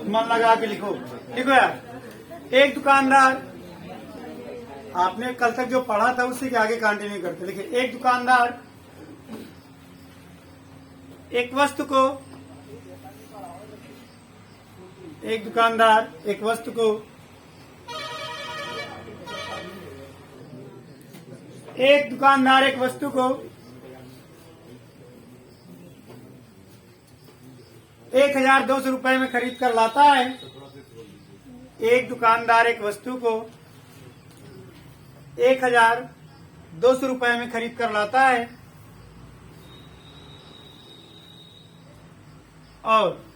मन लगा के लिखो। लिखो यार, एक दुकानदार, आपने कल तक जो पढ़ा था उसी के आगे कंटिन्यू करते। लिखिए, एक दुकानदार एक वस्तु को एक दुकानदार एक वस्तु को एक दुकानदार एक वस्तु को 1,200 रुपए में खरीद कर लाता है। एक दुकानदार एक वस्तु को 1,200 रुपए में खरीद कर लाता है और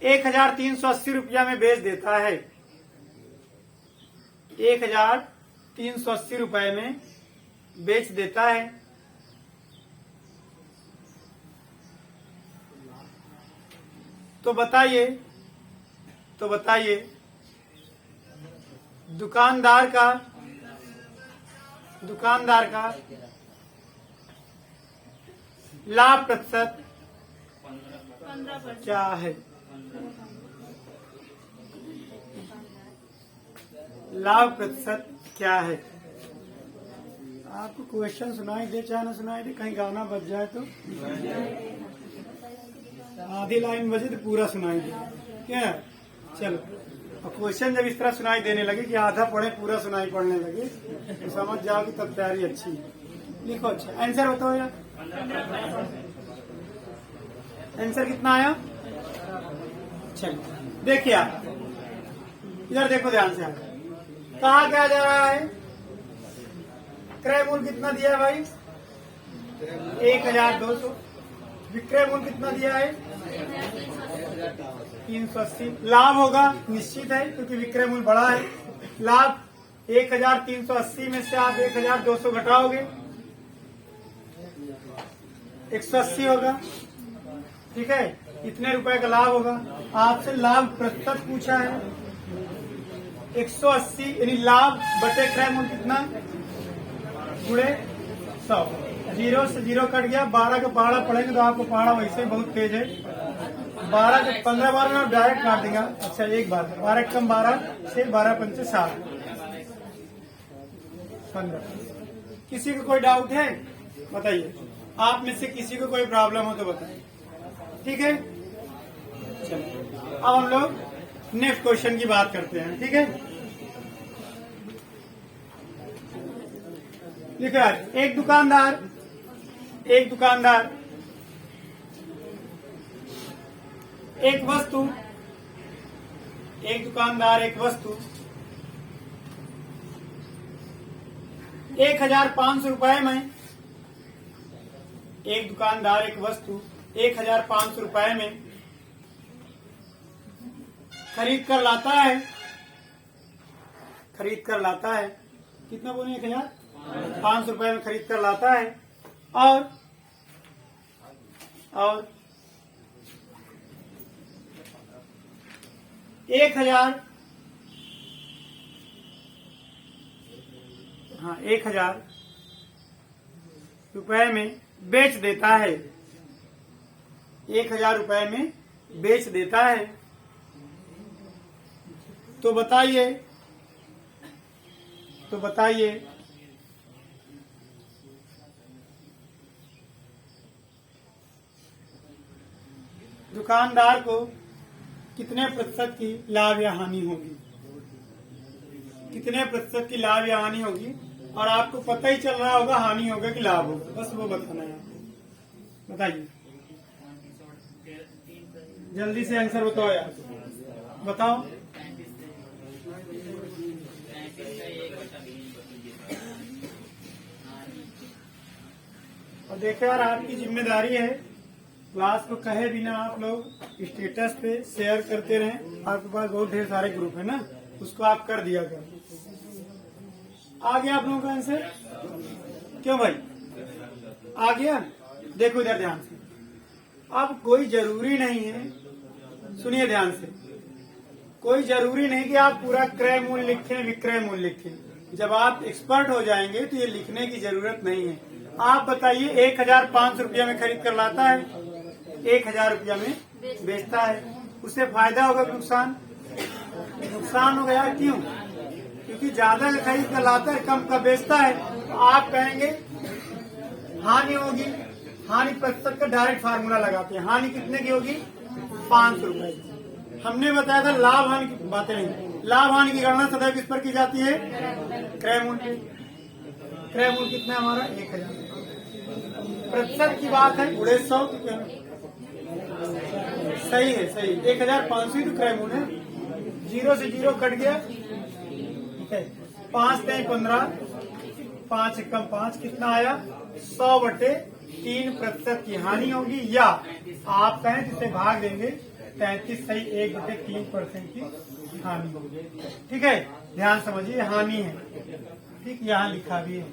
1,380 रुपया में बेच देता है। 1,380 रुपए में बेच देता है। तो बताइए दुकानदार का लाभ प्रतिशत क्या है? लाभ प्रतिशत क्या है? आपको क्वेश्चन सुनाई दे चाहे ना सुनाई दे, कहीं गाना बज जाए तो आधी लाइन बजे तो पूरा सुनाई दे। क्या चलो, और क्वेश्चन जब इस तरह सुनाई देने लगे कि आधा पढ़े पूरा सुनाई पड़ने लगे तो समझ जाओ कि तब तैयारी अच्छी है। लिखो। अच्छा, आंसर बताओ यार, आंसर कितना आया? चलो देखिए आप इधर देखो ध्यान से। कहा क्या जा रहा है? क्रय मूल्य कितना दिया है भाई? 1,200। विक्रय मूल्य कितना दिया है? 380। लाभ होगा निश्चित है क्योंकि विक्रय मूल्य बड़ा है। लाभ 1,380 में से आप 1,200 घटाओगे 180 होगा। ठीक है, इतने रुपए का लाभ होगा। आपसे लाभ प्रतिशत पूछा है 180, यानी लाभ बटे क्रय मूल्य कितना गुणे 100। 0 से 0 कट गया। 12 का पहाड़ा पढ़ेंगे तो आपको पहाड़ा वैसे बहुत तेज है। 12 के 15 बार में आप डायरेक्ट काट देंगे। अच्छा एक बार 12 कम 12 से 12 पंचे 7 15। किसी को कोई डाउट है बताइए? आप में से किसी को कोई प्रॉब्लम हो तो बताइए। ठीक है, चलो अब हम लोग नेक्स्ट क्वेश्चन की बात करते हैं। ठीक है, लिखा है, एक दुकानदार एक वस्तु 1,500 रुपए में 1,500 रुपए में खरीद कर लाता है। कितना बोले? 1,500 रुपए में खरीद कर लाता है और 1,000 रुपए में बेच देता है। 1,000 रुपए में बेच देता है। तो बताइए दुकानदार को कितने प्रतिशत की लाभ या हानि होगी? कितने प्रतिशत की लाभ या हानि होगी? और आपको पता ही चल रहा होगा हानि होगा कि लाभ होगा, बस वो बताना है आपको। बताइए जल्दी से आंसर बताओ यार, बताओ। और देखो यार, आपकी जिम्मेदारी है क्लास को कहे बिना आप लोग स्टेटस पे शेयर करते रहें। आपके पास बहुत ढेर सारे ग्रुप है ना, उसको आप कर दिया कर। आ गया आप लोगों का आंसर? क्यों भाई आ गया? देखो इधर ध्यान से। अब कोई जरूरी नहीं है, सुनिए ध्यान से, कोई जरूरी नहीं कि आप पूरा क्रय मूल्य लिखें विक्रय मूल्य लिखें। जब आप एक्सपर्ट हो जाएंगे तो ये लिखने की जरूरत नहीं है। आप बताइए 1,500 रुपया में खरीद कर लाता है, 1,000 रुपया में बेचता है, उससे फायदा होगा कि नुकसान? नुकसान हो गया। क्यों? क्योंकि ज्यादा का खरीद कर लाता है, कम का बेचता है, तो आप कहेंगे हानि होगी। हानि प्रतिशत का डायरेक्ट फार्मूला लगाते हैं। हानि कितने की होगी? 500 रुपए। हमने बताया था लाभ हानि की बातें नहीं। लाभ हानि की गणना सदैव किस पर की जाती है? क्रय मूल्य। क्रय मूल्य कितना है हमारा? 1,000। प्रतिशत की बात है 150 की। सही है, सही। 1,500 तो क्रय मूल्य है। 0 से 0 कट गया, ठीक है। 5 3 15, 5 एकम 5, कितना आया? 100/3% की हानि होगी, या आप कहें जिसे भाग देंगे 33 सही 1/3% की हानि होगी। ठीक है, ध्यान समझिए, हानि है। ठीक, यहाँ लिखा भी है।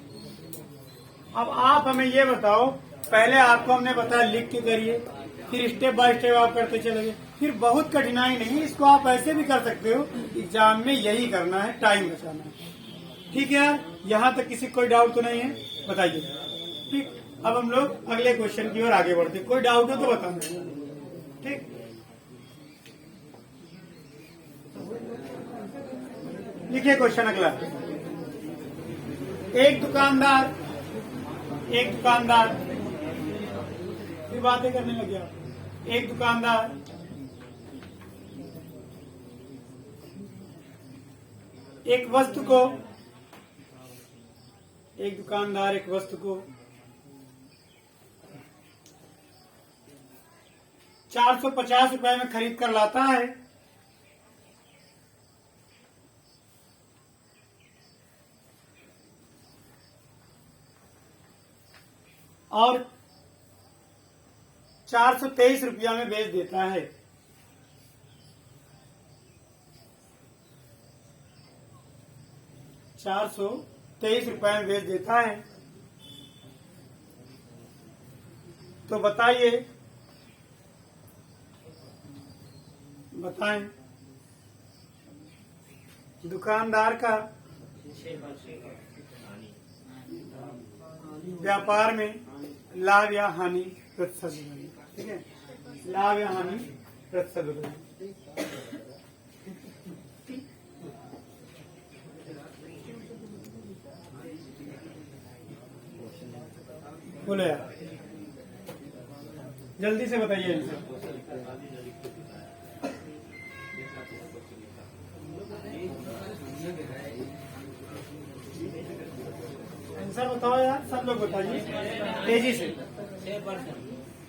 अब आप हमें ये बताओ, पहले आपको हमने बताया लिख के करिए, फिर स्टेप बाय स्टेप आप करते चले गए, फिर बहुत कठिनाई नहीं, इसको आप ऐसे भी कर सकते हो। एग्जाम में यही करना है, टाइम बचाना है। ठीक है यार, यहाँ तक किसी कोई डाउट तो नहीं है? बताइए। ठीक, अब हम लोग अगले क्वेश्चन की ओर आगे बढ़ते। कोई डाउट हो तो बताना। ठीक, लिखिए क्वेश्चन अगला। एक दुकानदार फिर बातें करने लगे आप। एक दुकानदार एक वस्तु को 450 रुपए में खरीद कर लाता है, और 423 रुपया में बेच देता है। ₹423 में बेच देता है। तो बताएं दुकानदार का व्यापार में लाभ या हानि प्रतिशत बताइए। ठीक है, लाभ या हानि प्रतिशत बताइए। बोलो यार, जल्दी से बताइए आंसर बताओ यार, सब लोग बताइए तेजी से।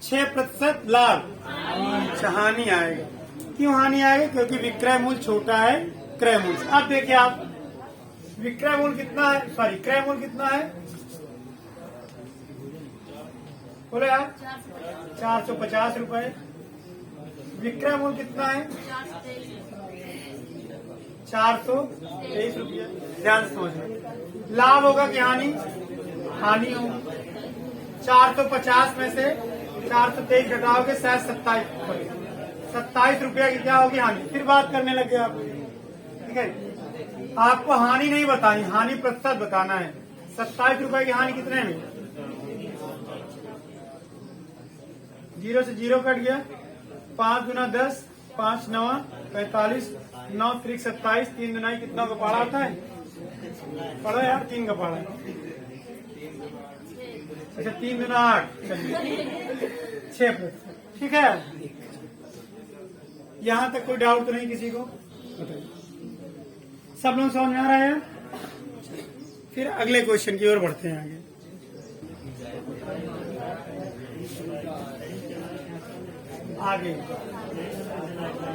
6% लाभ। हानि आएगा। क्यों हानि आएगा? क्योंकि विक्रय मूल्य छोटा है क्रय मूल्य से। अब देखिए आप, विक्रय मूल्य कितना है, सॉरी क्रय मूल्य कितना है? बोलो यार, 450 रुपए। विक्रय मूल्य कितना है? 423 रुपया। ध्यान से समझना। लाभ होगा कि हानि? हानि होगी। 450 में से 423 घटाओगे, शायद 27 रुपया की क्या होगी? हानि। फिर बात करने लगे आप। ठीक है, आपको हानि नहीं बतानी, हानि प्रतिशत बताना है। 27 रुपए की हानि कितने में? 0 से 0 कट गया। 5 गुना 10, 5 9 45, 9 3 27, 3 दुनाई कितना का पढ़ा आता है? पढ़ो यार, 3 का पढ़ा। अच्छा, 3 दुना 8, चलिए 6%। ठीक है, यहाँ तक कोई डाउट तो नहीं किसी को? बताइए, सब लोग समझ में आ रहा है? फिर अगले क्वेश्चन की ओर बढ़ते हैं आगे।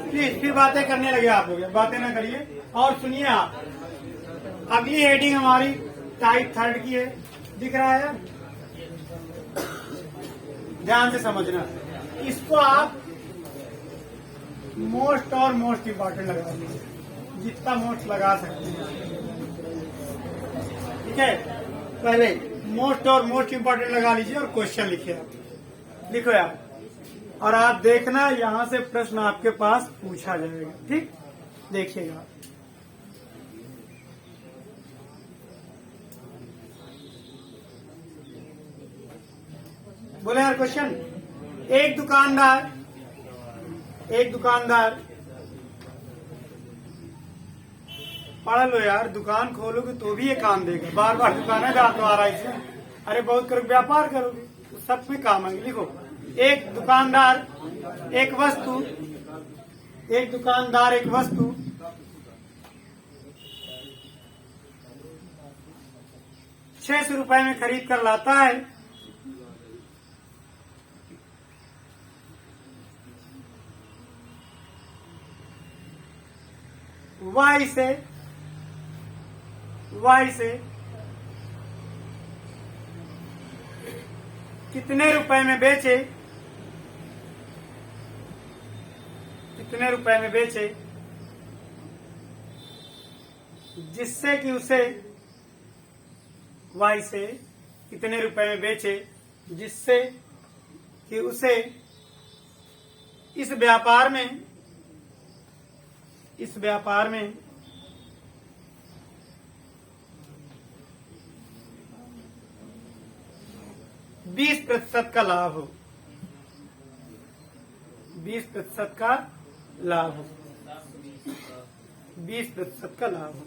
प्लीज फिर बातें करने लगे आप लोग, बातें ना करिए और सुनिए आप। अगली हेडिंग हमारी टाइप 3 की है, दिख रहा है? ध्यान से समझना, इसको आप मोस्ट और मोस्ट इम्पोर्टेंट लगा दीजिए, जितना मोस्ट लगा सकते हैं। ठीक है, पहले मोस्ट और मोस्ट इम्पोर्टेंट लगा लीजिए और क्वेश्चन लिखिए आप। लिखो यार, और आप देखना यहाँ से प्रश्न आपके पास पूछा जाएगा। ठीक, देखिएगा। बोले यार क्वेश्चन, एक दुकानदार पढ़ लो यार, दुकान खोलोगे तो भी ये काम देगा, बार बार दुकान है तो आ रहा है इसमें, अरे बहुत करोगे व्यापार करोगे तो सब में काम आएंगे। लिखो, एक दुकानदार एक वस्तु 600 रुपए में खरीद कर लाता है, वह इसे कितने रुपए में बेचे, जिससे कि उसे वह इसे कितने रुपए में बेचे जिससे कि उसे इस व्यापार में 20% का लाभ हो, 20% का लाभ हो, 20% का लाभ हो।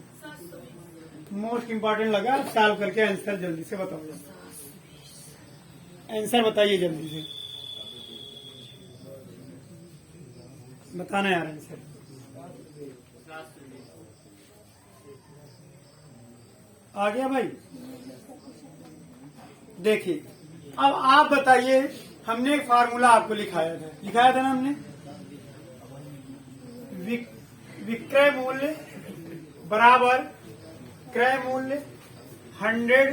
मोस्ट इंपॉर्टेंट लगा, आप सॉल्व करके आंसर जल्दी से बताओ, आंसर बताइए जल्दी से, बताना यार आंसर। आ गया भाई? देखिए अब आप बताइए, हमने एक फार्मूला आपको लिखाया था ना हमने, विक्रय मूल्य बराबर क्रय मूल्य 100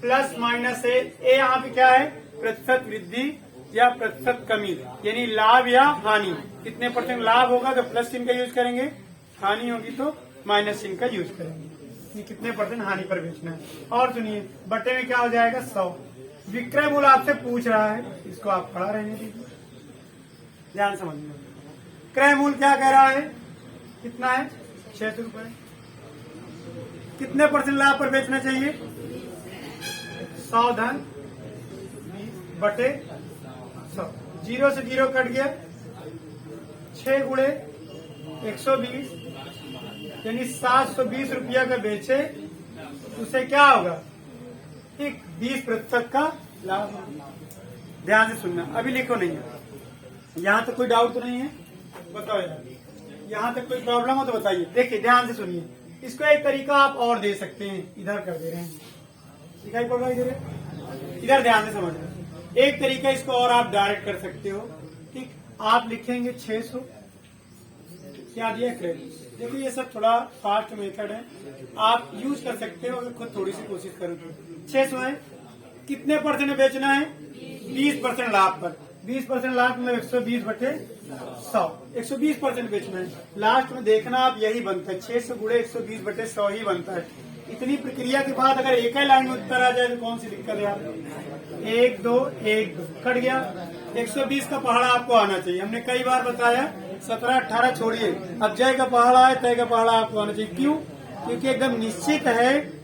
प्लस माइनस ए यहाँ पे क्या है, प्रतिशत वृद्धि या प्रतिशत कमी, यानी लाभ या हानि। कितने % लाभ होगा तो प्लस चिन्ह का यूज करेंगे, हानि होगी तो माइनस चिन्ह का यूज करेंगे। ये कितने % हानि पर बेचना है। और सुनिए, बटे में क्या हो जाएगा 100। विक्रय मूल्य आपसे पूछ रहा है, इसको आप पढ़ा रहे हैं, ध्यान समझिए। क्रय मूल्य क्या कह रहा है, कितना है 600 रुपए। कितने % लाभ पर बेचना चाहिए, 100 धन 20 / 100। 0 से 0 कट गया, 6 गुणे 120 यानी 720 रुपया का बेचे, उसे क्या होगा, ठीक 20% का लाभ। ध्यान से सुनना, अभी लिखो नहीं है, यहाँ तक कोई डाउट तो नहीं है, बताओ यार, यहाँ तक कोई प्रॉब्लम हो तो बताइए। देखिए ध्यान से सुनिए, इसको एक तरीका आप और दे सकते हैं, इधर कर दे रहे हैं, दिखाई पड़ रहा है इधर ध्यान से समझ रहे। एक तरीका इसको और आप डायरेक्ट कर सकते हो, ठीक, आप लिखेंगे 600 क्या दिया क्रेडिट। देखिए ये सब थोड़ा फास्ट मेथड है, आप यूज कर सकते हो अगर खुद थोड़ी सी कोशिश करो तो। 600 है, कितने % में बेचना है, 20% लाभ पर। 20% लाभ में 120 बटे 100, 120% बेचना है। लास्ट में देखना आप यही बनता है, 600 गुणे 120 बटे 100 ही बनता है। इतनी प्रक्रिया के बाद अगर एक ही लाइन में उत्तर आ जाए तो कौन सी दिक्कत है यार। 1 2 1 2 कट गया। 120 का पहाड़ा आपको आना चाहिए, हमने कई बार बताया। 17 18 छोड़िए, अब जय का पहाड़ा है, तय का पहाड़ा आपको आना चाहिए। क्यों? क्योंकि एकदम निश्चित है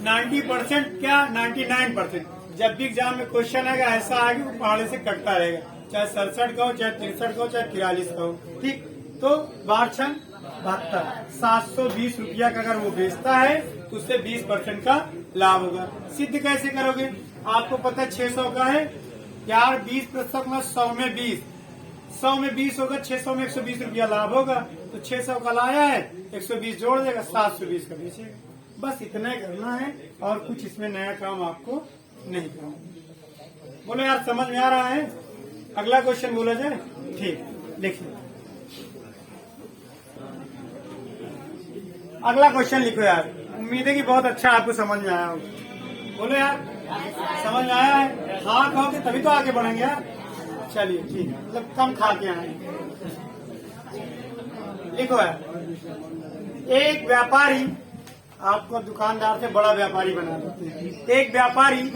90% क्या 99%। जब भी एग्जाम में क्वेश्चन आएगा ऐसा आएगा वो पहाड़े से कटता रहेगा, चाहे 67 का हो, चाहे 63 का हो, चाहे 43 का हो, ठीक। तो 12 72 720 रुपया का अगर वो बेचता है तो उससे 20% का लाभ होगा। सिद्ध कैसे करोगे, आपको पता है 600 का है यार, 20% में 100 में 20, 100 में 20 होगा, 600 में 120 रुपया लाभ होगा, तो 600 का लाया है, 120 जोड़ देगा, 720 का बेचेगा। बस इतना ही करना है और कुछ इसमें नया काम आपको नहीं करना। बोलो यार समझ में आ रहा है? अगला क्वेश्चन बोला जाए, ठीक, लिखिए अगला क्वेश्चन लिखो यार। उम्मीद है कि बहुत अच्छा आपको समझ में आया होगा। बोलो यार समझ में आया है? हाँ कहोगे तभी तो आगे बढ़ेंगे यार। चलिए ठीक है, मतलब कम खा के आएंगे। लिखो यार, एक व्यापारी, आपको दुकानदार से बड़ा व्यापारी बना देते हैं। एक व्यापारी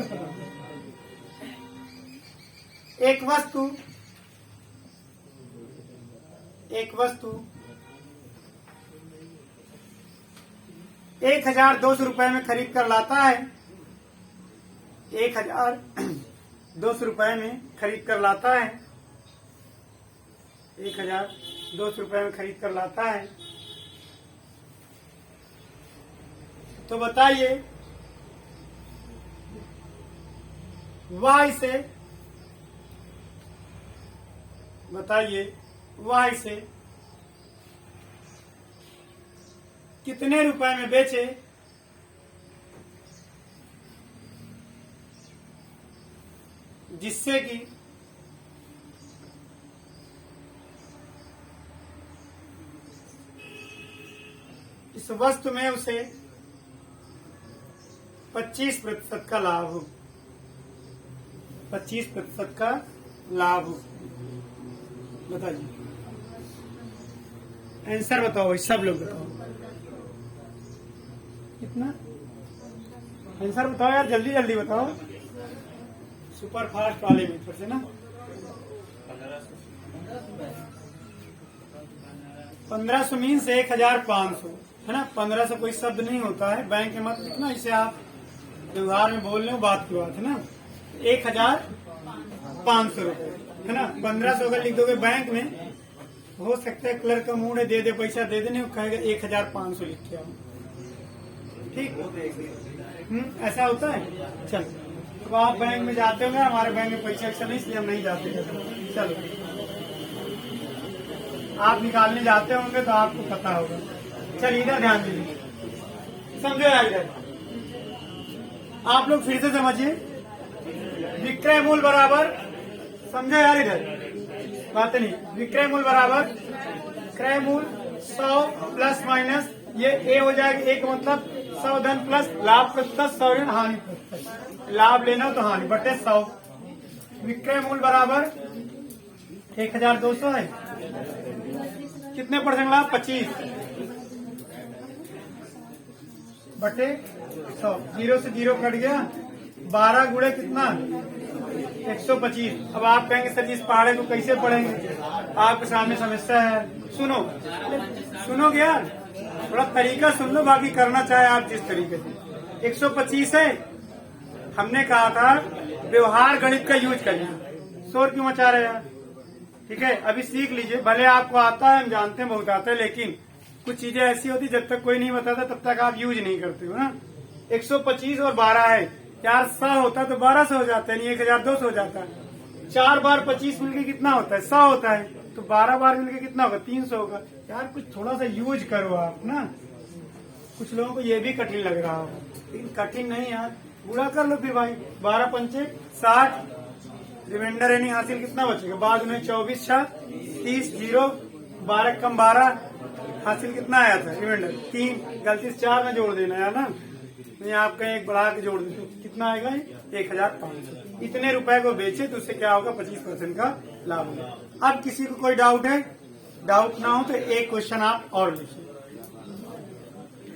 एक वस्तु 1200 रुपए में खरीद कर लाता है। ₹200 में खरीद कर लाता है, 1200 में खरीद कर लाता है, तो बताइए Y से कितने रुपए में बेचे जिससे कि इस वस्तु में उसे 25% का लाभ हो, 25% का लाभ हो। बताइए, आंसर बताओ भाई, सब लोग बताओ कितना। आंसर बताओ यार, जल्दी जल्दी बताओ, सुपर फास्ट वाले मेथड से ना। 1500 मीन्स 1500 है ना। 1500 कोई शब्द नहीं होता है, बैंक में मत लिखना, इसे आप व्यवहार में बोल रहे हो, बात की बात है ना। 1500 रुपए है ना। 1500 अगर लिख दोगे बैंक में, हो सकता है क्लर्क का मूड है, दे दे पैसा दे देने, वो कहेगा 1500 लिख के आओ, ठीक। ऐसा होता है। चलो, तो आप बैंक में जाते होंगे, हमारे बैंक में पैसा ऐसा नहीं, इसलिए हम नहीं जाते। चलो, आप निकालने जाते होंगे तो आपको पता होगा। चलिए इधर ध्यान दीजिए, समझो यार। इधर आप लोग फिर से समझिए, विक्रय मूल्य बराबर, समझो यार, इधर बात नहीं। विक्रय मूल्य बराबर क्रय मूल्य 100 प्लस माइनस, ये ए हो जाएगा। एक मतलब 100 धन प्लस लाभ प्रतिशत 100 ऋण हानि प्रतिशत। लाभ लेना तो हानि बटे 100। विक्रय मूल्य बराबर 1200 है, कितने % लाभ? 25 बटे 100। 0 से 0 कट गया, 12 गुणे कितना? 125। अब आप कहेंगे सर जी इस पहाड़े को कैसे पढ़ेंगे, आपके सामने समस्या है। सुनो यार, थोड़ा तरीका सुन लो, बाकी करना चाहे आप जिस तरीके से। 125 है, हमने कहा था व्यवहार गणित का यूज करिए। शोर क्यों मचा रहे यार? ठीक है, अभी सीख लीजिए, भले आपको आता है, हम जानते हैं बहुत आता है, लेकिन कुछ चीजें ऐसी होती जब तक कोई नहीं बताता तब तक आप यूज नहीं करते हो ना। 125 और 12 है यार, 100 होता है तो 1200 हो जाता है, नहीं 1200 हो जाता है। 4 बार 25 मिलके कितना होता है? 100 होता है, तो 12 बार मिलके कितना होगा? 300 होगा। यार कुछ थोड़ा सा यूज करो आप ना। कुछ लोगों को ये भी कठिन लग रहा होगा, लेकिन कठिन नहीं यार, पूरा कर लो फिर भाई। 12 पंचे 60, रिमाइंडर यानी हासिल कितना बचेगा? बाद में 24 6 30, 0 12 कम 12 हासिल कितना आया था? रिमाइंडर 3, गलती से 4 में जोड़ देना है ना, नहीं आप कहीं एक बढ़ा के जोड़ दे तो कितना आएगा? 1500। इतने रुपए को बेचे तो उससे क्या होगा? 25% का लाभ होगा। अब किसी को कोई डाउट है? डाउट ना हो तो एक क्वेश्चन आप और लिखिए।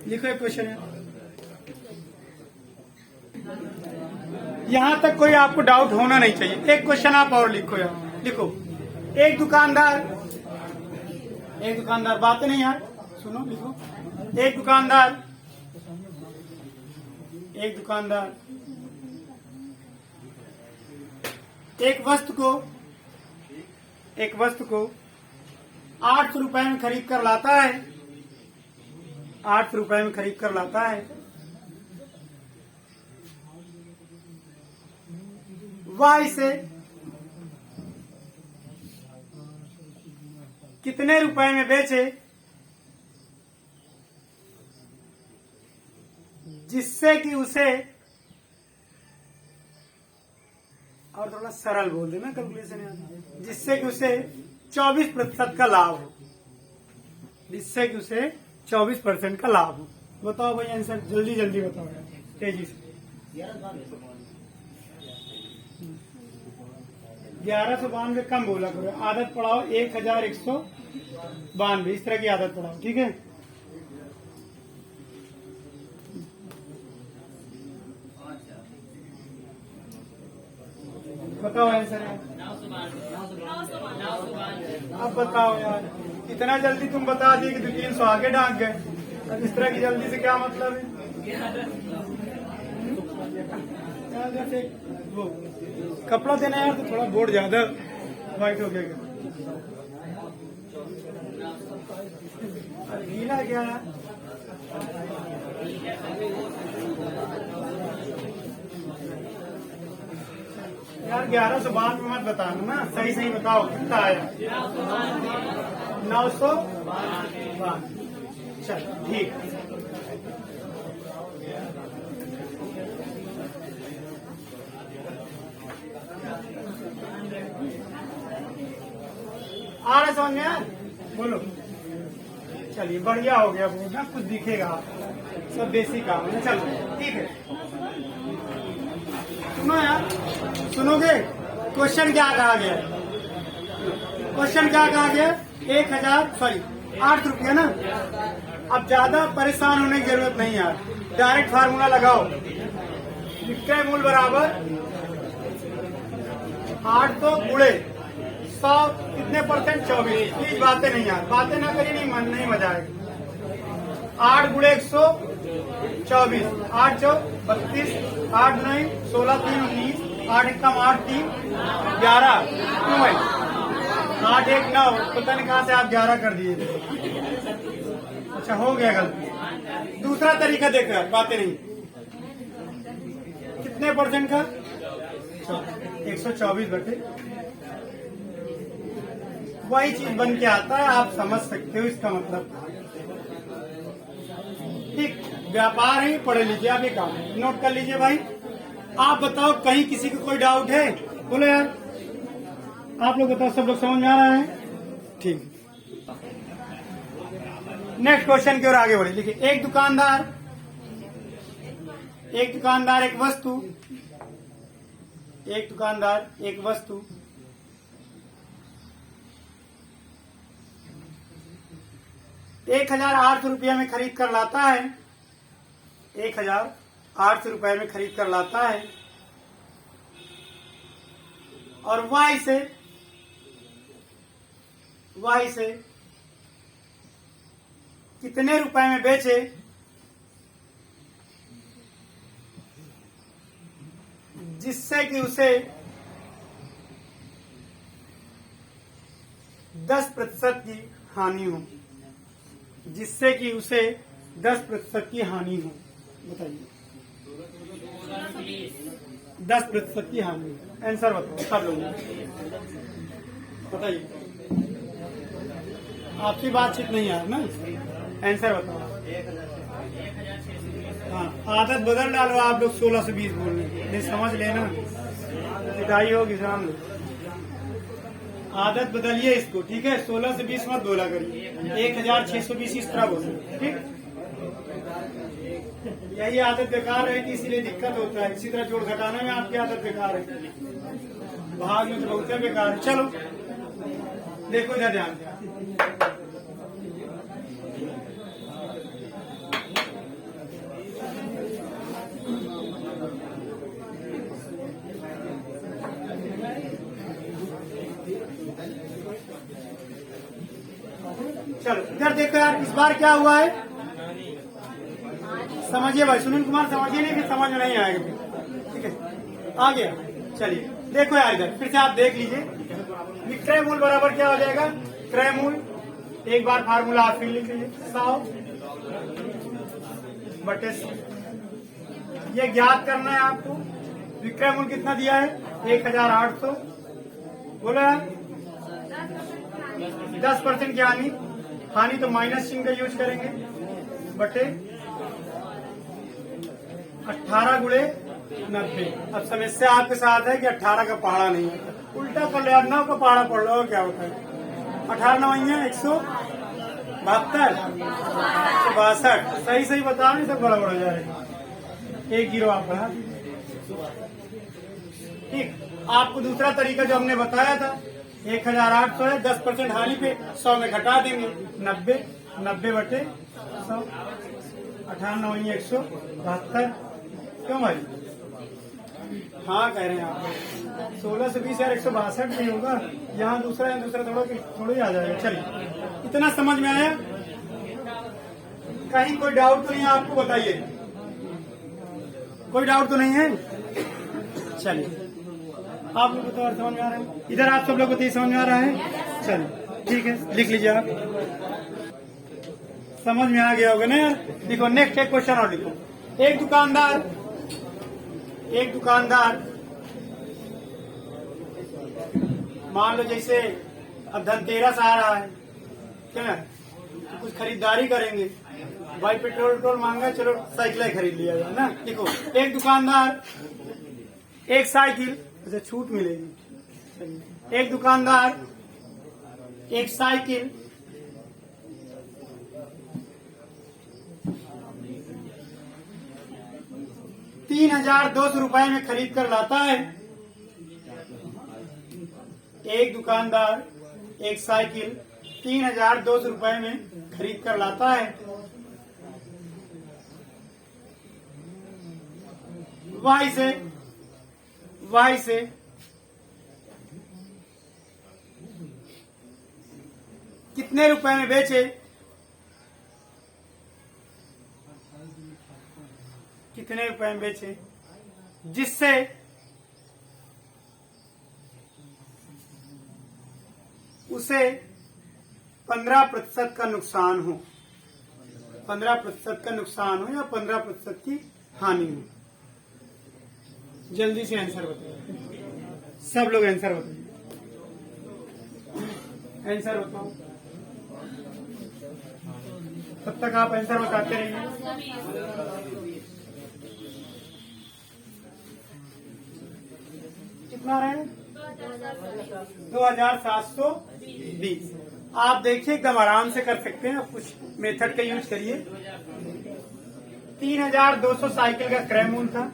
लिखो एक क्वेश्चन है, यहां तक कोई आपको डाउट होना नहीं चाहिए। एक क्वेश्चन आप और लिखो यार, लिखो। एक दुकानदार, बातें नहीं यार, सुनो, लिखो। एक दुकानदार एक वस्तु को 800 रुपए में खरीद कर लाता है, 800 रुपए में खरीद कर लाता है। Y से कितने रुपए में बेचे जिससे कि उसे, और थोड़ा सरल बोल देना कैलकुलेशन यार, जिससे कि उसे 24% का लाभ हो, जिससे कि उसे 24% का लाभ हो। बताओ भाई आंसर, जल्दी जल्दी बताओ यार, तेजी से। 1192 कम बोला करो, आदत पढ़ाओ। 1192, इस तरह की आदत पढ़ाओ, ठीक है। बताओ आंसर यार, अब बताओ यार, इतना जल्दी तुम बता दिए कि 300 आगे डांक गए। अब इस तरह की जल्दी से क्या मतलब है? जैसे वो कपड़ा देना है तो थोड़ा बोर्ड ज्यादा व्हाइट हो गया क्या? गीला क्या है? यार 1100 बाद में मत बताना ना, सही सही बताओ कितना आया। 900। चल ठीक। आ रहा समझ में यार? बोलो। चलिए बढ़िया हो गया, वो ना कुछ दिखेगा, सब बेसिक काम है। चलो ठीक है, सुनो यार, सुनोगे? क्वेश्चन क्या कहा गया? क्वेश्चन क्या कहा गया? 8 रुपया ना। अब ज्यादा परेशान होने की जरूरत नहीं यार, डायरेक्ट फार्मूला लगाओ। विक्रय मूल्य बराबर 800 गुणे 100 कितने परसेंट? 24। प्लीज बातें नहीं यार, बातें ना करिए, नहीं मजा आएगा। 8 गुणे 124, 8 चौक 32, 8 9 16 3 19, 8 एकम 8 3 11, क्यों भाई? 8 1 9, पता नहीं कहाँ से आप 11 कर दिए। अच्छा हो गया गलती। दूसरा तरीका देख रहा, बातें नहीं। कितने परसेंट का? 124 बटे, वही चीज बन के आता है, आप समझ सकते हो इसका मतलब। ठीक, व्यापार है, पढ़े लीजिए आप, ये काम नोट कर लीजिए भाई। आप बताओ कहीं किसी को कोई डाउट है? बोलो यार, आप लोग बताओ, सब लोग समझ में आ रहा है? ठीक, नेक्स्ट क्वेश्चन की ओर आगे बढ़े। देखिए, एक दुकानदार एक वस्तु, एक दुकानदार एक वस्तु 1800 रुपया में खरीद कर लाता है। 1800 रुपए में खरीद कर लाता है और वाई से कितने रुपए में बेचे? जिससे कि उसे 10% की हानि हो। जिससे कि उसे 10% की हानि हो। बताइए, 10% की हानि। आंसर बताओ सब लोग, बताइए। आपकी बातचीत नहीं है ना, आंसर बताओ। हाँ, आदत बदल डालो आप लोग, 16 से 20 बोलने की। नहीं समझ लेना, पिटाई होगी सामने। आदत बदलिए इसको, ठीक है? 16 से 20 मत बोला करिए, 1620 इस तरह बोलो, ठीक? यही आदत बेकार है कि इसीलिए दिक्कत होता है। इसी तरह जोड़ घटाने में आपकी आदत बेकार है, भाग में तो बहुत बेकार है। चलो देखो इधर ध्यान। चलो इधर देखो यार, इस बार क्या हुआ है समझिए भाई। सुनील कुमार समझिए, नहीं फिर समझ में नहीं आएगा, ठीक है? आ गया, चलिए देखो यार, इधर फिर से आप देख लीजिए। विक्रय मूल्य बराबर क्या हो जाएगा? क्रय मूल्य, एक बार फार्मूला आप फिर लिख लीजिए, 100 बटे 100। ये ज्ञात करना है आपको। विक्रय मूल्य कितना दिया है? 1800। बोलो यार, 10% की हानि तो माइनस चिन्ह का यूज करेंगे, बटे 18 गुणे 90। अब समस्या आपके साथ है कि 18 का पहाड़ा नहीं है, उल्टा कर लो, 9 का पहाड़ा पढ़ लो, और क्या होता है? 18 9 172, 162। सही सही बता नहीं, सब बड़ा बड़ा जाएगा। 1 जीरो आप बढ़ा दीजिए, ठीक। आपको दूसरा तरीका जो हमने बताया था, 1800 है, 10% हानि पे 100 में घटा देंगे, 90 बटे 100। 18 9 172। क्यों भाई? हाँ कह रहे हैं आप। 16 से 20 यार 162 नहीं होगा। यहाँ दूसरा थोड़ा आ जाएगा। चलिए, इतना समझ में आया? कहीं कोई डाउट तो नहीं है आपको? बताइए, कोई डाउट तो नहीं है? चलिए आप लोग को तो और समझ में आ रहा है, इधर आप सब लोग को तो ये समझ में आ रहा है। चलिए ठीक है, लिख लीजिए आप, समझ में आ गया होगा ना यार। देखो नेक्स्ट एक क्वेश्चन और लिखो। एक दुकानदार मान लो जैसे अब धनतेरस आ रहा है, क्या है? तो कुछ खरीदारी करेंगे, भाई पेट्रोल मांगा, चलो साइकिल खरीद लिया जाए ना। देखो एक दुकानदार एक साइकिल, अच्छा छूट मिलेगी। एक दुकानदार एक साइकिल 3,200 रुपए में खरीद कर लाता है। एक दुकानदार एक साइकिल 3,200 रुपए में खरीद कर लाता है। वाई से कितने रुपए में बेचे? कितने रुपए में बेचे जिससे उसे 15% का नुकसान हो, 15% का नुकसान हो या 15% की हानि हो। जल्दी से आंसर बताओ, सब लोग आंसर बताइए, आंसर बताओ। तब तक आप आंसर बताते रहिए। कितना रहे? 2,720। आप देखिए एकदम आराम से कर सकते हैं, कुछ मेथड का यूज करिए। 3,200 साइकिल का क्रय मूल्य था,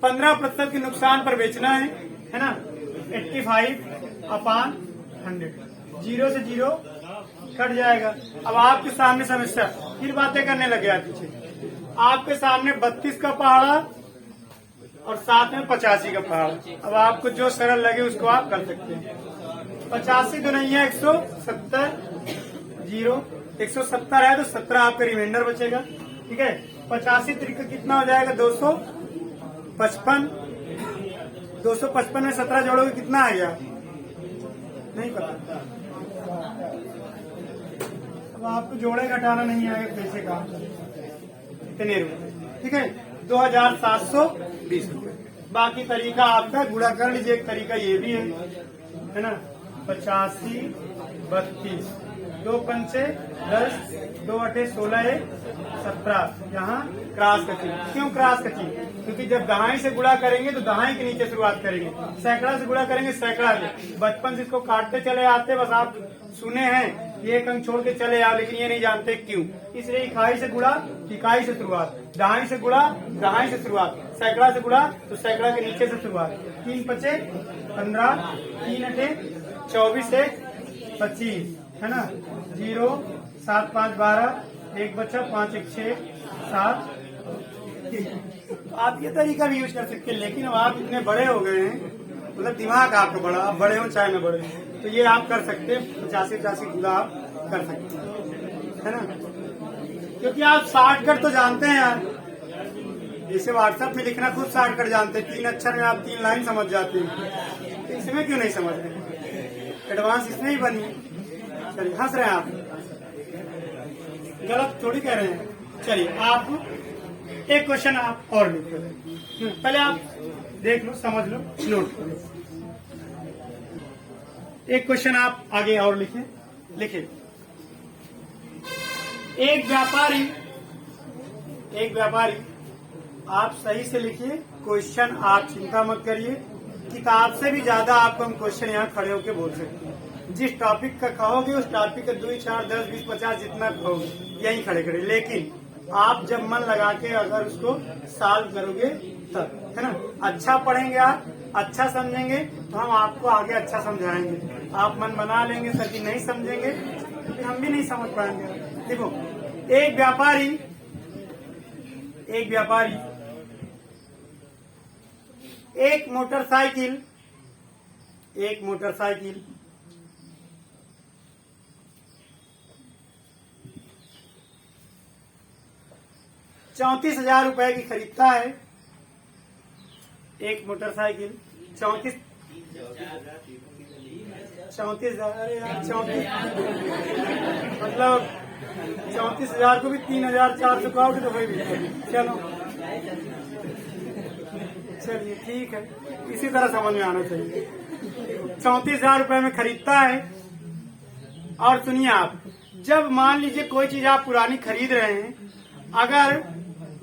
15% के नुकसान पर बेचना है ना। 85/100, 0 से 0 कट जाएगा। अब आपके सामने समस्या, फिर बातें करने लगे आप पीछे। आपके सामने 32 का पहाड़ा और साथ में 85 का पहाड़ा। अब आपको जो सरल लगे उसको आप कर सकते हैं। 85 तो नहीं है, 170, 0 170 है तो 17 आपका रिमाइंडर बचेगा, ठीक है। 85 तरीका कितना हो जाएगा? 255। 255 में 17 जोड़ोगे कितना आ गया? नहीं पता। अब आपको जोड़े घटाना नहीं आएगा, पैसे का इतने रुपए, ठीक है। 2,720 रुपए। बाकी तरीका आपका गुणा कर लीजिए। एक तरीका ये भी है ना। 85, 32, 2 पंचे 10, 2 अठे 16, 17। यहाँ क्रॉस कटिंग। क्यों क्रॉस कटिंग? क्योंकि जब दहाई से गुणा करेंगे तो दहाई के नीचे शुरुआत करेंगे, सैकड़ा से गुणा करेंगे सैकड़ा से। बचपन से इसको काटते चले आते, बस आप सुने हैं ये एक अंक छोड़ के चले आओ, लेकिन ये नहीं जानते क्यों। इसलिए इकाई से गुणा, इकाई से शुरुआत, दहाई से गुणा, दहाई से शुरुआत, सैकड़ा से गुणा तो सैकड़ा के नीचे से शुरुआत। 3 पचे 15, 3 अठे 24, 1 25, है ना। 0, 7 5 12, 1 बचा, 5 1 6 7। आप ये तरीका भी यूज कर सकते हैं, लेकिन अब आप इतने बड़े हो गए हैं, मतलब दिमाग आपका बड़ा, आप बड़े हो चाहे न बड़े, तो ये आप कर सकते हैं। 85 गुना आप कर सकते हैं, है ना। क्योंकि आप शॉर्टकट तो जानते हैं यार, जैसे व्हाट्सएप में लिखना खुद शॉर्टकट जानते हैं। 3 अक्षर में आप 3 लाइन समझ जाते हैं, तो इसमें क्यों नहीं समझ रहे? एडवांस इसमें ही बनी। चलिए हंस रहे हैं आप, गलत थोड़ी कह रहे हैं। चलिए आप एक क्वेश्चन आप और लिख लो, पहले आप देख लो, समझ लो, नोट करो। एक क्वेश्चन आप आगे और लिखे। एक व्यापारी, आप सही से लिखिए क्वेश्चन, आप चिंता मत करिए। किताब से भी ज्यादा आपको हम क्वेश्चन यहाँ खड़े होके बोल सकते हैं। जिस टॉपिक का कहोगे उस टॉपिक का 2, 4, 10, 20, 50 जितना कहोगे यही खड़े। लेकिन आप जब मन लगा के अगर उसको सॉल्व करोगे तब, है ना। अच्छा पढ़ेंगे आप, अच्छा समझेंगे तो हम आपको आगे अच्छा समझाएंगे। आप मन बना लेंगे सर कि नहीं समझेंगे, फिर हम भी नहीं समझ पाएंगे। देखो एक व्यापारी एक मोटरसाइकिल 34,000 रुपए की खरीदता है। एक मोटरसाइकिल 34,000, अरे यार 34 मतलब 34,000 को भी 3,400 कहोगे तो वही भी चलो चलिए ठीक है, इसी तरह समझ में आना चाहिए। 34,000 रुपए में खरीदता है। और सुनिए आप, जब मान लीजिए कोई चीज आप पुरानी खरीद रहे हैं, अगर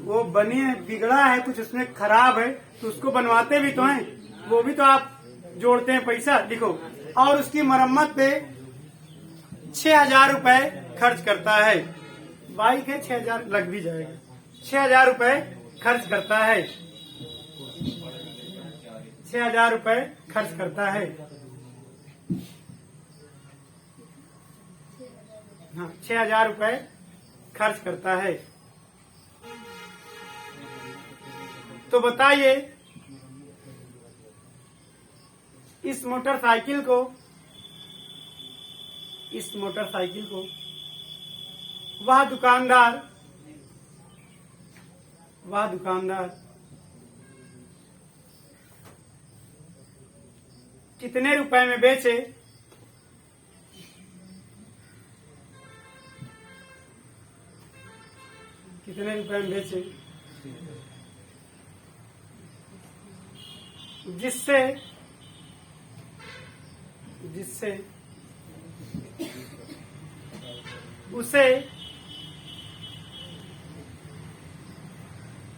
वो बने बिगड़ा है, कुछ उसमें खराब है, तो उसको बनवाते भी तो हैं, वो भी तो आप जोड़ते हैं पैसा, लिखो। और उसकी मरम्मत पे 6,000 रुपए खर्च करता है। बाइक है 6,000 लग भी जाएगा, 6,000 रुपए खर्च करता है, 6,000 रुपए खर्च करता है। हाँ, 6,000 रुपए खर्च करता है। तो बताइए, इस मोटरसाइकिल को वह दुकानदार कितने रुपए में बेचे? कितने रुपए में बेचे जिससे उसे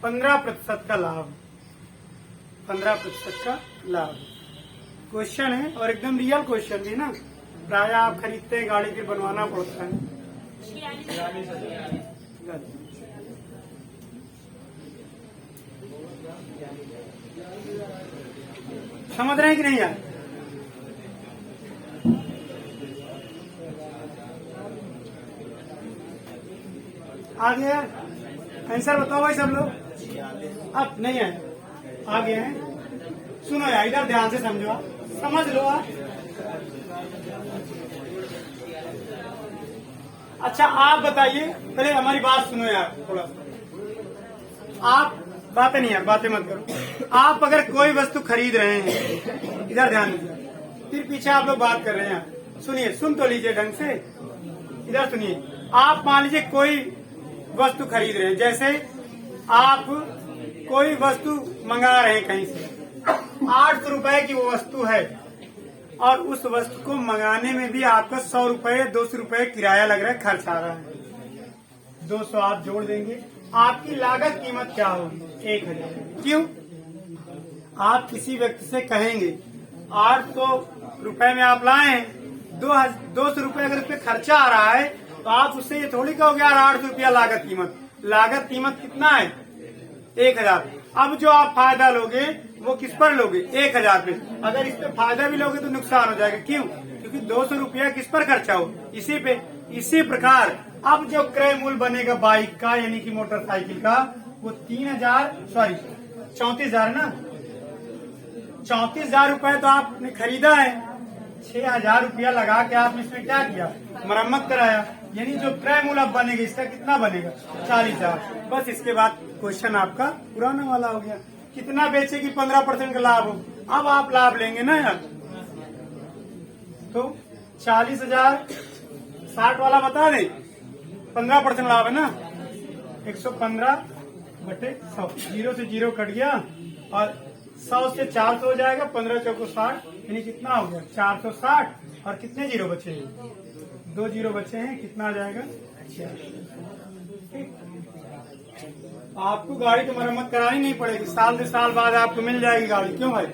15% का लाभ, 15% का लाभ। क्वेश्चन है और एकदम रियल क्वेश्चन भी ना, प्राय आप खरीदते हैं गाड़ी फिर बनवाना पड़ता है। समझ रहे हैं कि नहीं यार? आ गया आंसर? बताओ भाई सब लोग। अब नहीं है, आ गए हैं। सुनो यार, इधर ध्यान से समझो, आप समझ लो आप। अच्छा आप बताइए, पहले हमारी बात सुनो यार थोड़ा सा। आप बातें नहीं यार, बातें मत करो। आप अगर कोई वस्तु खरीद रहे हैं, इधर ध्यान दीजिए, फिर पीछे आप लोग बात कर रहे हैं। सुनिए, सुन तो लीजिए ढंग से, इधर सुनिए। आप मान लीजिए कोई वस्तु खरीद रहे हैं, जैसे आप कोई वस्तु मंगा रहे हैं कहीं से, 800 रुपए की वो वस्तु है, और उस वस्तु को मंगाने में भी आपका 100 रुपए 200 रुपए किराया लग रहा है, खर्च आ रहा है। 200 आप जोड़ देंगे, आपकी लागत कीमत क्या होगी? 1,000। क्यों? आप किसी व्यक्ति से कहेंगे 800 रुपए में आप लाए, 200 रुपए अगर उस पर खर्चा आ रहा है, तो आप उससे ये थोड़ी कहोगे यार 800 रुपया लागत कीमत कितना है? 1,000। अब जो आप फायदा लोगे वो किस पर लोगे? 1,000 पे। अगर इस पे फायदा भी लोगे तो नुकसान हो जाएगा। क्यों? क्योंकि 200 रुपया किस पर खर्चा हो? इसी पे। इसी प्रकार अब जो क्रय मूल्य बनेगा बाइक का, यानी कि मोटरसाइकिल का, वो 34,000 ना, 34,000 रुपए तो आपने खरीदा है, 6,000 रुपया लगा के आपने इसमें क्या किया? मरम्मत कराया। यानी जो क्रय मूल्य अब बनेगा, इसका कितना बनेगा? 40,000। बस इसके बाद क्वेश्चन आपका पुराना वाला हो गया। कितना बेचे कि 15% का लाभ हो? अब आप लाभ लेंगे ना यार, तो 40,000 60 वाला बता दें, 15% लाभ है ना, 115/100, 0 से 0 कट गया, और 100 से 400 हो जाएगा, 15 चौको 60, यानी कितना हो गया? 460। और कितने जीरो बचे हैं? 2 जीरो बचे हैं, कितना आ जाएगा? ठीक। आपको गाड़ी की मरम्मत करानी नहीं पड़ेगी, साल 2 साल बाद आपको मिल जाएगी गाड़ी। क्यों भाई?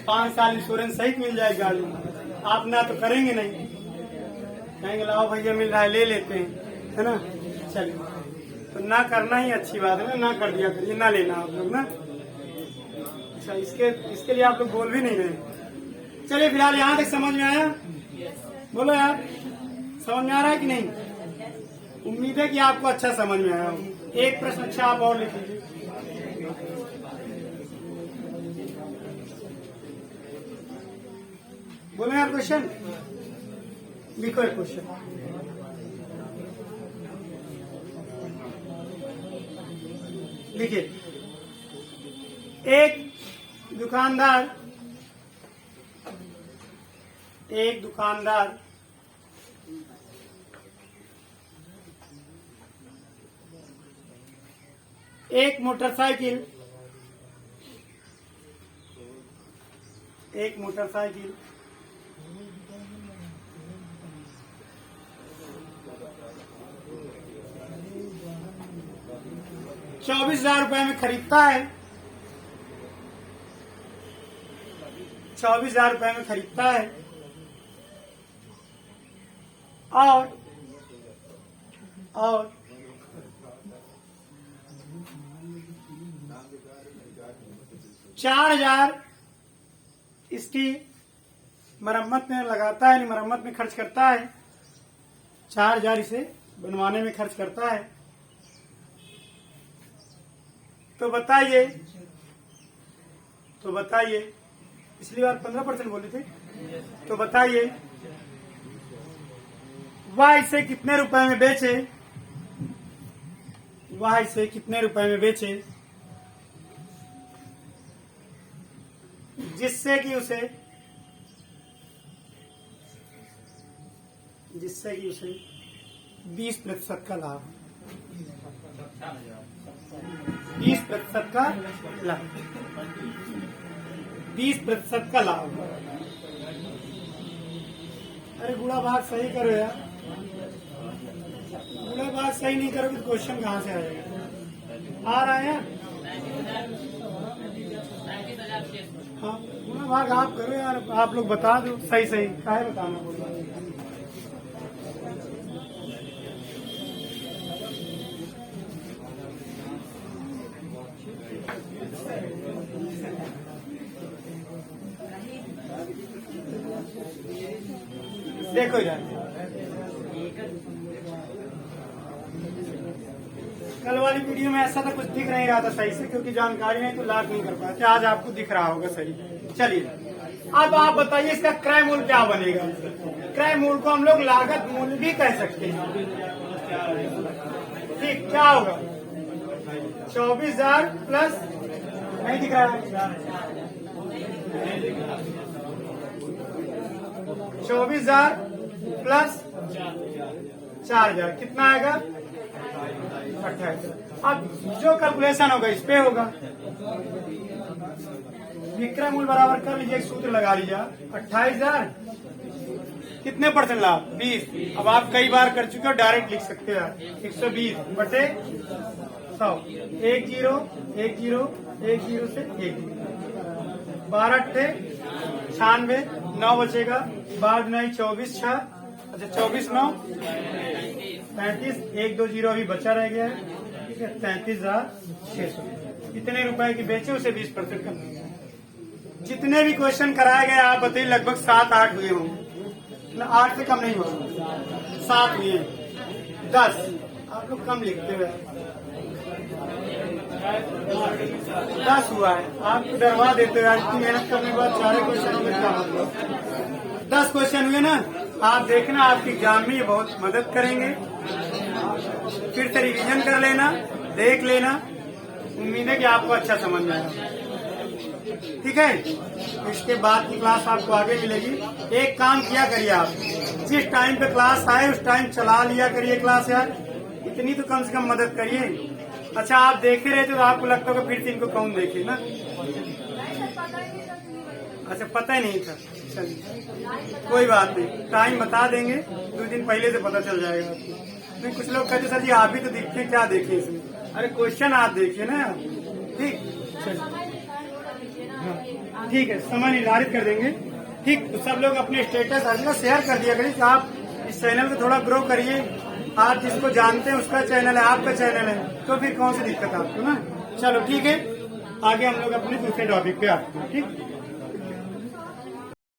5 साल इंश्योरेंस सहित मिल जाएगी गाड़ी। आप ना तो करेंगे नहीं, कहेंगे लाओ भैया मिल रहा है ले लेते हैं, है ना? चलिए, तो ना करना ही अच्छी बात है ना, कर दिया करिए, ना लेना आप लोग ना। अच्छा, इसके लिए आप लोग बोल भी नहीं रहे। चलिए फिलहाल यहाँ तक समझ में आया? बोलो यार, समझ में आ रहा है कि नहीं? उम्मीद है कि आपको अच्छा समझ में आया हो। एक प्रश्न अच्छा आप और लिख लीजिए। बोलो यार, क्वेश्चन लिखो, एक क्वेश्चन। लिखिए, एक दुकानदार, एक दुकानदार एक मोटरसाइकिल 24,000 रुपए में खरीदता है। 24,000 रुपए में खरीदता है और 4,000 इसकी मरम्मत में लगाता है, मरम्मत में खर्च करता है। 4,000 इसे बनवाने में खर्च करता है। तो बताइए पिछली बार 15% बोले थे। तो बताइए वह इसे कितने रुपए में बेचे? वह इसे कितने रुपए में बेचे जिससे कि उसे 20% का लाभ, 20% का लाभ, 20% का लाभ। अरे गुणा भाग सही करो यार, गुणा भाग सही नहीं करोगे तो क्वेश्चन कहाँ से आएगा? आ रहा है यार। हाँ गुणा भाग आप करो यार, आप लोग बता दो सही सही, काहे बताना बोल रहा है। देखो यार, कल वाली वीडियो में ऐसा था कुछ दिख नहीं रहा था सही से, क्योंकि जानकारी नहीं तो लाभ नहीं कर पाते। आज आपको दिख रहा होगा सही। चलिए अब आप बताइए इसका क्रय मूल्य क्या बनेगा? क्रय मूल्य को हम लोग लागत मूल्य भी कह सकते हैं। ठीक, क्या होगा? 24,000 प्लस, नहीं दिख रहा है, 24,000 प्लस 4,000 कितना आएगा? 28,000। अब जो कैलकुलेशन होगा इस पे होगा। विक्रय मूल्य बराबर कर लीजिए, एक सूत्र लगा लीजिए। 28,000 कितने परसेंट लाभ? 20। अब आप कई बार कर चुके हो, डायरेक्ट लिख सकते हो 120 बटे 100। 1 0 1 0 1 0 से 1 12 8 96, 9 बचेगा, 12 9 24 6, अच्छा 24 9 35, 1 2 0 अभी बचा रह गया है। ठीक है, 33,600। कितने रुपए की बेचे उसे 20% का। जितने भी क्वेश्चन कराए गए आप बताइए, लगभग 7-8 हुए होंगे, 8 से कम नहीं हुआ, 7 हुए, 10 आप लोग कम लिखते हुए, 10 हुआ है। आप डरवा देते हो, इतनी मेहनत करने के बाद सारे क्वेश्चन होंगे क्या मतलब? 10 क्वेश्चन हुए ना, आप देखना आपकी एग्जाम में ये बहुत मदद करेंगे। फिर से रिवीजन कर लेना, देख लेना, उम्मीद है कि आपको अच्छा समझ में आएगा। ठीक है, इसके बाद की क्लास आपको आगे मिलेगी। एक काम किया करिए, आप जिस टाइम पे क्लास आए उस टाइम चला लिया करिए क्लास यार, इतनी तो कम से कम मदद करिए। अच्छा आप देखे रहे थे तो आपको लगता होगा फिर से इनको कौन देखे ना। अच्छा पता ही नहीं था, चलिए कोई बात नहीं, टाइम बता देंगे, 2 दिन पहले से पता चल जाएगा आपको। नहीं कुछ लोग कहते सर जी आप भी तो दिखते, क्या देखे इसमें? अरे क्वेश्चन आप देखिए ना। ठीक, हाँ ठीक है, समय निर्धारित कर देंगे। ठीक, तो सब लोग अपने स्टेटस हर जगह शेयर कर दिया करिए कि आप इस चैनल को थोड़ा ग्रो करिए। आप जिसको जानते हैं उसका चैनल है, आपका चैनल है, तो फिर कौन सी दिक्कत आपको ना। चलो ठीक है, आगे हम लोग अपने दूसरे टॉपिक पे आते हैं। ठीक।